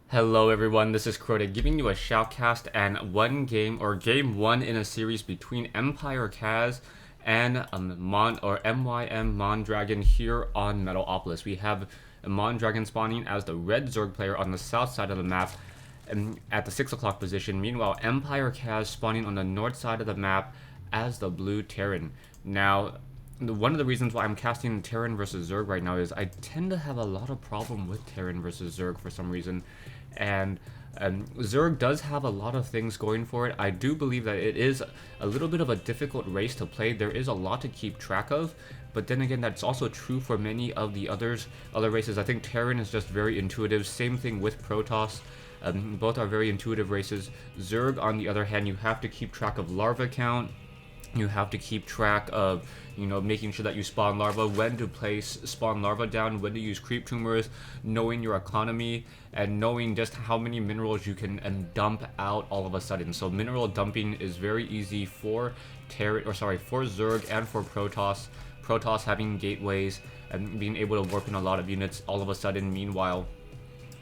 Hello everyone, this is Crota giving you a shoutcast and game one in a series between Empire Kaz and MYM Mondragon here on Metalopolis. We have Mondragon spawning as the red Zerg player on the south side of the map at the 6 o'clock position. Meanwhile, Empire Kaz spawning on the north side of the map as the blue Terran. Now, one of the reasons why I'm casting Terran versus Zerg right now is I tend to have a lot of problem with Terran versus Zerg for some reason. And Zerg does have a lot of things going for it. I do believe that it is a little bit of a difficult race to play. There is a lot to keep track of, but then again, that's also true for many of the other races. I think Terran is just very intuitive. Same thing with Protoss. Both are very intuitive races. Zerg, on the other hand, you have to keep track of larva count. You have to keep track of, making sure that you spawn larva, when to place spawn larva down, when to use creep tumors, knowing your economy, and knowing just how many minerals you can dump out all of a sudden. So mineral dumping is very easy for for Zerg and for Protoss. Protoss having gateways and being able to warp in a lot of units all of a sudden. Meanwhile,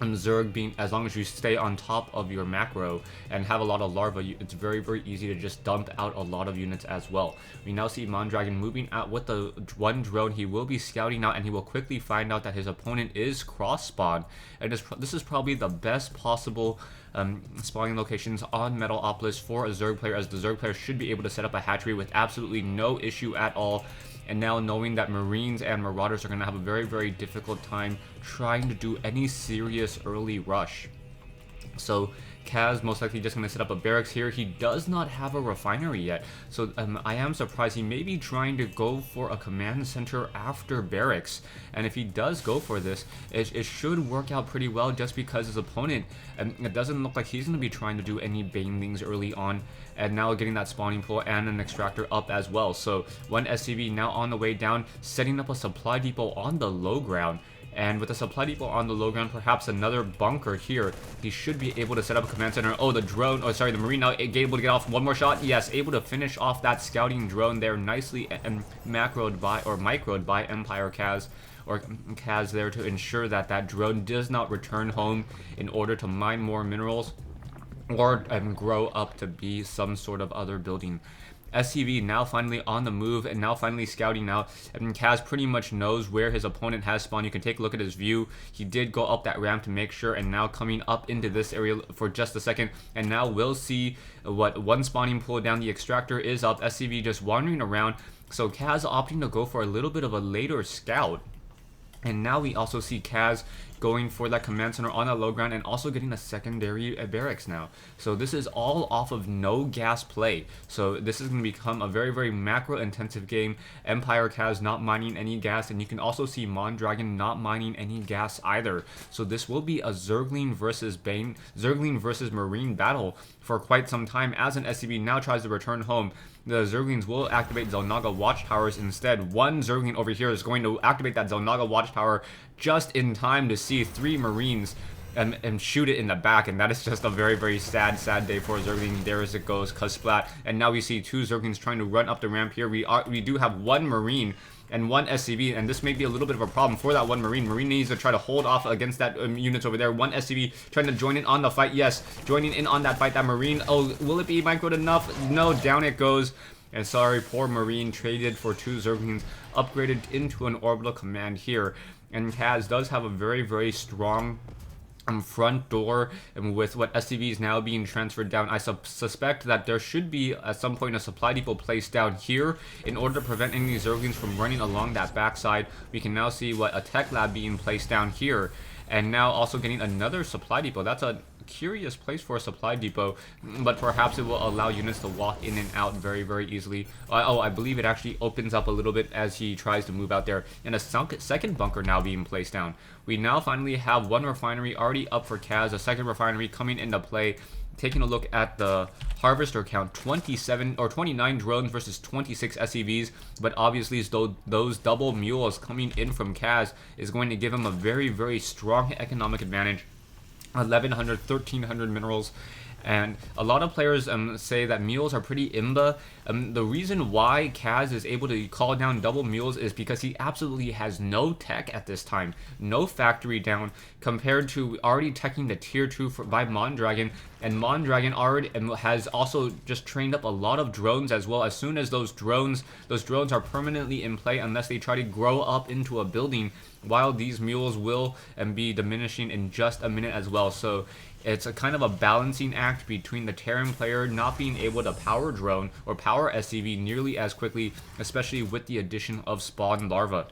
Zerg being, as long as you stay on top of your macro and have a lot of larva, it's very, very easy to just dump out a lot of units as well. We now see Mondragon moving out with the one drone. He will be scouting out and he will quickly find out that his opponent is cross spawn. And this is probably the best possible spawning locations on Metalopolis for a Zerg player, as the Zerg player should be able to set up a hatchery with absolutely no issue at all. And now knowing that Marines and Marauders are going to have a very, very difficult time trying to do any serious early rush. So Kaz most likely just going to set up a barracks here. He does not have a refinery yet, so I am surprised. He may be trying to go for a command center after barracks, and if he does go for this, it should work out pretty well, just because his opponent, it doesn't look like he's going to be trying to do any banelings early on, and now getting that spawning pool and an extractor up as well. So one SCV now on the way down, setting up a supply depot on the low ground. And with a supply depot on the low ground, perhaps another bunker here, he should be able to set up a command center. Oh, the Marine now able to get off one more shot. Yes, able to finish off that scouting drone there nicely and microed by Empire Kaz, or Kaz there, to ensure that that drone does not return home in order to mine more minerals or grow up to be some sort of other building. SCV now finally on the move and now finally scouting now, and Kaz pretty much knows where his opponent has spawned. You can take a look at his view. He did go up that ramp to make sure, and now coming up into this area for just a second, and now we'll see what one spawning pool down. The extractor is up. SCV just wandering around, so Kaz opting to go for a little bit of a later scout. And now we also see Kaz going for that command center on that low ground and also getting a secondary barracks now. So this is all off of no gas play. So this is going to become a very, very macro intensive game. Empire Kaz not mining any gas, and you can also see Mondragon not mining any gas either. So this will be a Zergling versus Marine battle for quite some time, as an SCV now tries to return home. The Zerglings will activate Zelnaga watchtowers instead. One Zergling over here is going to activate that Zelnaga watchtower just in time to see 3 Marines and shoot it in the back, and that is just a very, very sad day for Zergling. There as it goes, Splat. And now we see 2 Zerglings trying to run up the ramp here. We do have 1 Marine and 1 SCV, and this may be a little bit of a problem for that 1 Marine. Marine needs to try to hold off against that units over there. 1 SCV trying to join in on the fight. Yes, joining in on that fight. That Marine, oh, will it be microed enough? No, down it goes. And sorry, poor Marine traded for 2 Zerglings, upgraded into an orbital command here. And Kaz does have a very, very strong front door, and with what SCV is now being transferred down, I suspect that there should be at some point a supply depot placed down here in order to prevent any Zerglings from running along that backside. We can now see what a tech lab being placed down here, and now also getting another supply depot. That's a curious place for a supply depot, but perhaps it will allow units to walk in and out very, very easily. Oh, I believe it actually opens up a little bit as he tries to move out there, and a second bunker now being placed down. We now finally have 1 refinery already up for Kaz, a second refinery coming into play. Taking a look at the harvester count, 29 drones versus 26 SCVs, but obviously those double mules coming in from Kaz is going to give him a very, very strong economic advantage. 1,100, 1,300 minerals And a lot of players say that mules are pretty imba. The reason why Kaz is able to call down double mules is because he absolutely has no tech at this time, no factory down, compared to already teching the tier 2 by Mondragon. And Mondragon already has also just trained up a lot of drones as well. As soon as those drones are permanently in play, unless they try to grow up into a building, while these mules will be diminishing in just a minute as well. So it's a kind of a balancing act between the Terran player not being able to power drone or power SCV nearly as quickly, especially with the addition of spawn larva.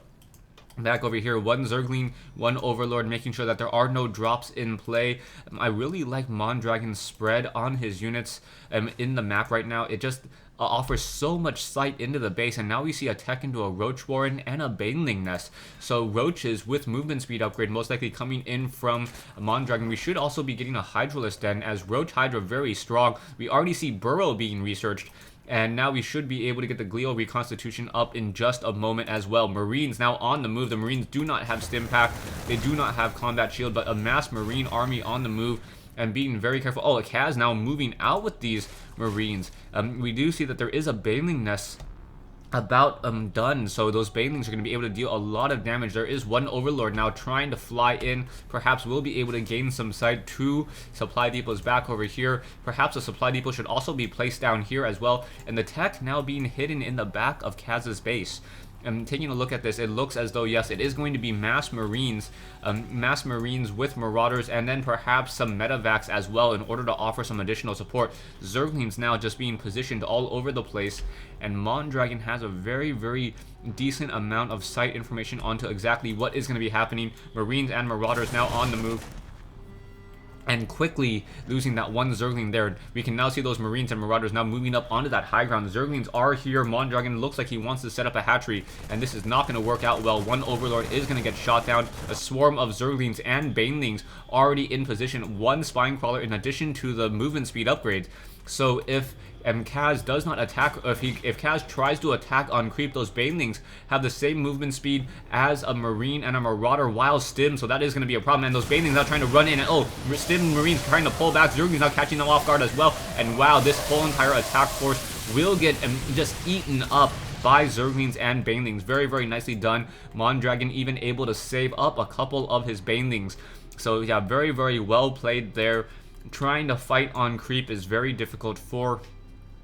Back over here, one Zergling, one Overlord, making sure that there are no drops in play. I really like Mondragon's spread on his units in the map right now. It just offers so much sight into the base, and now we see a tech into a Roach Warren and a Baneling nest. So Roaches with movement speed upgrade most likely coming in from Mondragon. We should also be getting a Hydralisk Den, as Roach Hydra very strong. We already see Burrow being researched. And now we should be able to get the Glial Reconstitution up in just a moment as well. Marines now on the move. The Marines do not have Stim Pack. They do not have Combat Shield, but a mass Marine army on the move and being very careful. Oh, Kaz now moving out with these Marines. We do see that there is a Baneling nest about done, so those Banelings are going to be able to deal a lot of damage. There is one Overlord now trying to fly in. Perhaps we'll be able to gain some sight. Two supply depots back over here. Perhaps a supply depot should also be placed down here as well, and the tech now being hidden in the back of Kaz's base. And taking a look at this, it looks as though, yes, it is going to be mass Marines with Marauders, and then perhaps some Metavacs as well in order to offer some additional support. Zerglings now just being positioned all over the place, and Mondragon has a very, very decent amount of sight information onto exactly what is going to be happening. Marines and Marauders now on the move, and quickly losing that one Zergling there. We can now see those Marines and Marauders now moving up onto that high ground. Zerglings are here. Mondragon looks like he wants to set up a hatchery, and this is not going to work out well. One Overlord is going to get shot down. A swarm of Zerglings and Banelings already in position. One Spine Crawler in addition to the movement speed upgrades. So if Kaz does not attack, if Kaz tries to attack on creep, those Banelings have the same movement speed as a Marine and a Marauder while Stim, so that is going to be a problem. And those Banelings now trying to run in, and oh, Stim Marines trying to pull back. Zerglings now catching them off guard as well. And wow, this whole entire attack force will get just eaten up by Zerglings and Banelings. Very, very nicely done. Mondragon even able to save up a couple of his Banelings. So yeah, very, very well played there. Trying to fight on creep is very difficult for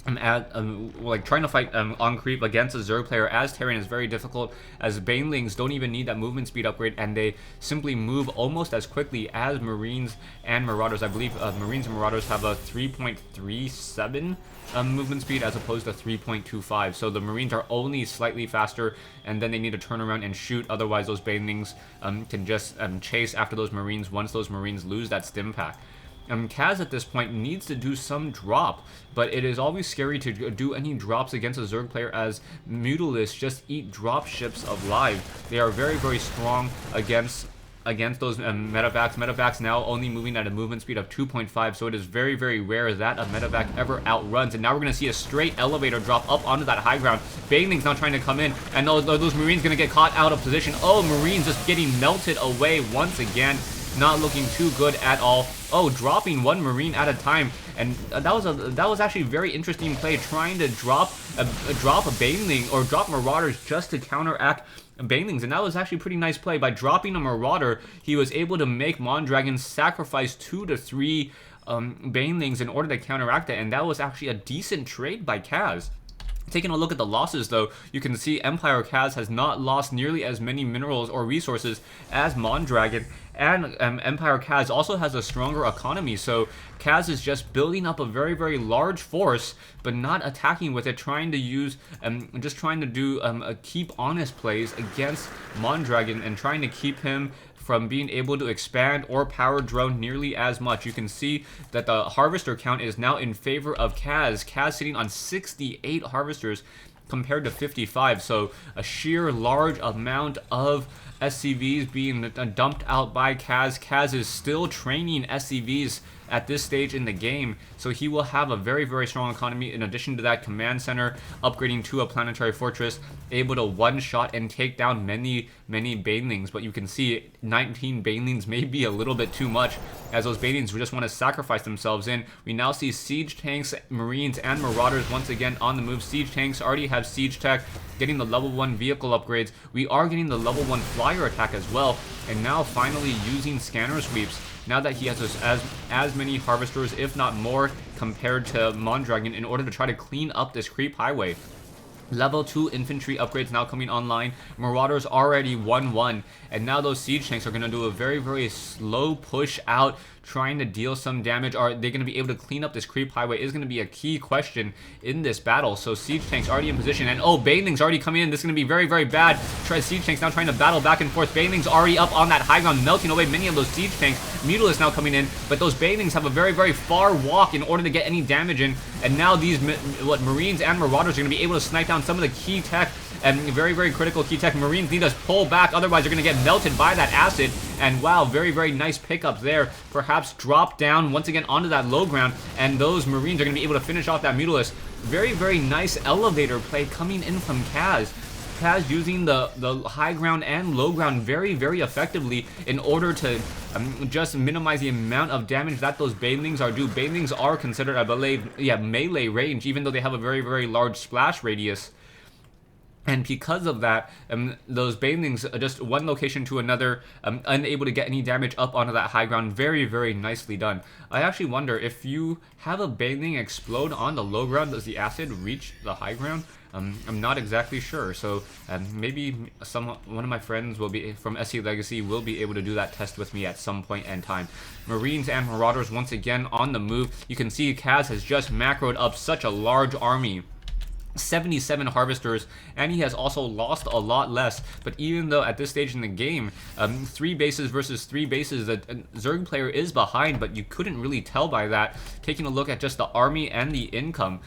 trying to fight on creep against a Zerg player as Terran is very difficult, as Banelings don't even need that movement speed upgrade, and they simply move almost as quickly as Marines and Marauders. I believe Marines and Marauders have a 3.37 movement speed as opposed to 3.25, so the Marines are only slightly faster, and then they need to turn around and shoot. Otherwise those Banelings can just chase after those Marines once those Marines lose that Stim Pack. Kaz at this point needs to do some drop, but it is always scary to do any drops against a Zerg player, as Mutalisks just eat drop ships alive. They are very, very strong against those Metavacs. Metavacs now only moving at a movement speed of 2.5, so it is very, very rare that a Metavac ever outruns. And now we're going to see a straight elevator drop up onto that high ground. Baneling's now trying to come in, and those Marines going to get caught out of position. Oh, Marines just getting melted away once again. Not looking too good at all. Oh, dropping one Marine at a time, and that was actually a very interesting play, trying to drop a Baneling or drop Marauders just to counteract Banelings, and that was actually a pretty nice play. By dropping a Marauder, he was able to make Mondragon sacrifice 2 to 3 Banelings in order to counteract it, and that was actually a decent trade by Kaz. Taking a look at the losses, though, you can see Empire Kaz has not lost nearly as many minerals or resources as Mondragon, and Empire Kaz also has a stronger economy, so Kaz is just building up a very, very large force, but not attacking with it, trying to use, just trying to do keep honest plays against Mondragon, and trying to keep him from being able to expand or power drone nearly as much. You can see that the harvester count is now in favor of Kaz. Kaz sitting on 68 harvesters compared to 55, so a sheer large amount of SCVs being dumped out by Kaz. Kaz is still training SCVs at this stage in the game, so he will have a very, very strong economy. In addition to that, command center upgrading to a planetary fortress, able to one-shot and take down many banelings. But you can see 19 banelings may be a little bit too much, as those banelings just want to sacrifice themselves in. We now see siege tanks, marines, and marauders once again on the move. Siege tanks already have siege tech, getting the level 1 vehicle upgrades. We are getting the level 1 flyer attack as well, and now finally using scanner sweeps. Now that he has as many harvesters, if not more, compared to Mondragon, in order to try to clean up this creep highway. Level 2 infantry upgrades now coming online. Marauders already 1-1, and now those siege tanks are going to do a very, very slow push out, trying to deal some damage. Are they going to be able to clean up this creep highway is going to be a key question in this battle. So siege tanks already in position, and oh, banelings already coming in. This is going to be very, very bad. Siege tanks now trying to battle back and forth. Banelings already up on that high ground, melting away many of those siege tanks. Mutalisk now coming in, but those banelings have a very, very far walk in order to get any damage in, and now these marines and marauders are going to be able to snipe down some of the key tech, and very, very critical key tech. Marines need to pull back, otherwise they're going to get melted by that acid. And wow, very, very nice pickups there. Perhaps drop down once again onto that low ground, and those marines are going to be able to finish off that Mutalisk. Very, very nice elevator play coming in from Kaz. Kaz using the high ground and low ground very, very effectively in order to just minimize the amount of damage that those banelings are due. Banelings are considered, I believe, melee range, even though they have a very, very large splash radius. And because of that, those banelings, just one location to another, unable to get any damage up onto that high ground. Very, very nicely done. I actually wonder, if you have a baneling explode on the low ground, does the acid reach the high ground? I'm not exactly sure. So maybe one of my friends will be from SC Legacy will be able to do that test with me at some point in time. Marines and Marauders once again on the move. You can see Kaz has just macroed up such a large army. 77 harvesters, and he has also lost a lot less. But even though at this stage in the game, 3 bases versus 3 bases, the Zerg player is behind, but you couldn't really tell by that. Taking a look at just the army and the income,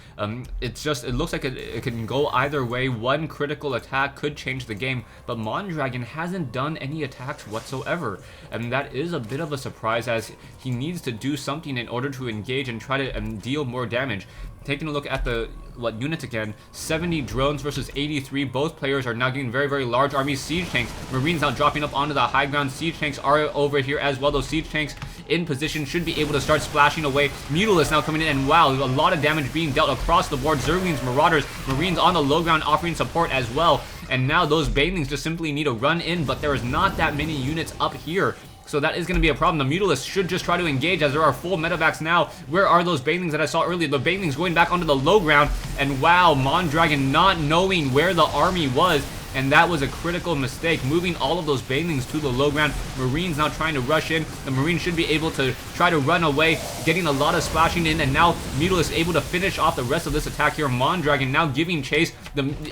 it looks like it can go either way. One critical attack could change the game, but Mondragon hasn't done any attacks whatsoever, and that is a bit of a surprise, as he needs to do something in order to engage and try to deal more damage. Taking a look at the units again, 70 drones versus 83. Both players are now getting very, very large armies. Siege tanks, Marines now dropping up onto the high ground. Siege tanks are over here as well. Those siege tanks in position should be able to start splashing away. Mutalisk now coming in, and wow, a lot of damage being dealt across the board. Zerglings, Marauders, Marines on the low ground offering support as well. And now those banelings just simply need to run in, but there is not that many units up here. So that is going to be a problem. The Mutalisk should just try to engage, as there are full medevacs now. Where are those banelings that I saw earlier? The banelings going back onto the low ground. And wow, Mondragon not knowing where the army was. And that was a critical mistake, moving all of those banelings to the low ground. Marines now trying to rush in. The Marines should be able to try to run away, getting a lot of splashing in. And now Mutalisk able to finish off the rest of this attack here. Mondragon now giving chase.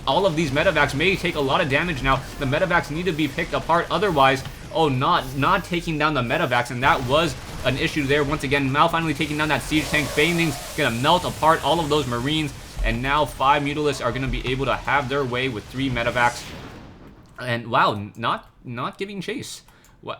All of these medevacs may take a lot of damage now. The medevacs need to be picked apart, otherwise... Oh, not taking down the medevacs, and that was an issue there. Once again, now finally taking down that siege tank. Banelings gonna melt apart all of those Marines, and now 5 Mutalisks are gonna be able to have their way with 3 medevacs. And wow, not giving chase.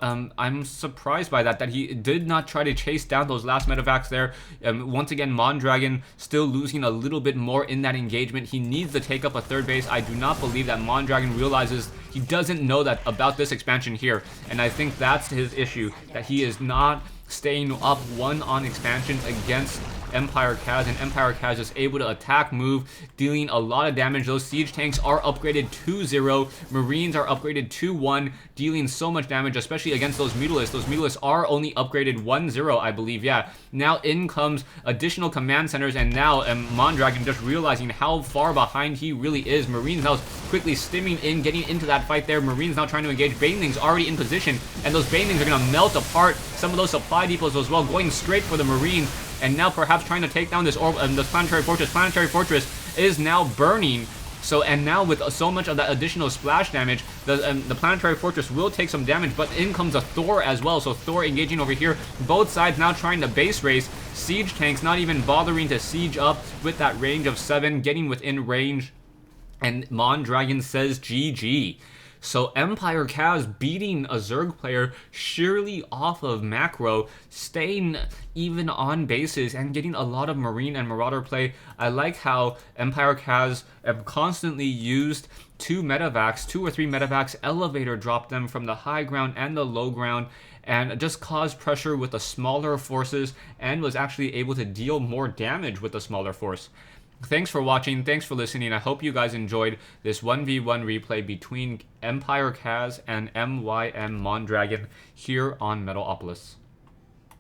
I'm surprised by that he did not try to chase down those last medevacs there. Once again, Mondragon still losing a little bit more in that engagement. He needs to take up a 3rd base. I do not believe that Mondragon realizes he doesn't know that about this expansion here, and I think that's his issue, that he is not staying up 1 on expansion against Empire Kaz, and Empire Kaz is able to attack, move, dealing a lot of damage. Those siege tanks are upgraded 2-0. Marines are upgraded 2-1, dealing so much damage, especially against those Mutalisks. Those Mutalisks are only upgraded 1-0, I believe. Yeah. Now in comes additional command centers, and now Mondragon just realizing how far behind he really is. Marines now quickly stimming in, getting into that fight there. Marines now trying to engage. Banelings already in position, and those Banelings are going to melt apart some of those supply depots as well, going straight for the Marines. And now perhaps trying to take down this planetary fortress. Planetary fortress is now burning. So, and now with so much of that additional splash damage, the planetary fortress will take some damage, but in comes a Thor as well. So Thor engaging over here. Both sides now trying to base race. Siege tanks not even bothering to siege up with that range of 7, getting within range. And Mondragon says GG. So Empire Kaz beating a Zerg player sheerly off of macro, staying even on bases and getting a lot of Marine and Marauder play. I like how Empire Kaz have constantly used two or three medevacs, elevator dropped them from the high ground and the low ground, and just caused pressure with the smaller forces and was actually able to deal more damage with the smaller force. Thanks for watching, thanks for listening. I hope you guys enjoyed this 1v1 replay between Empire Kaz and MYM Mondragon here on Metalopolis.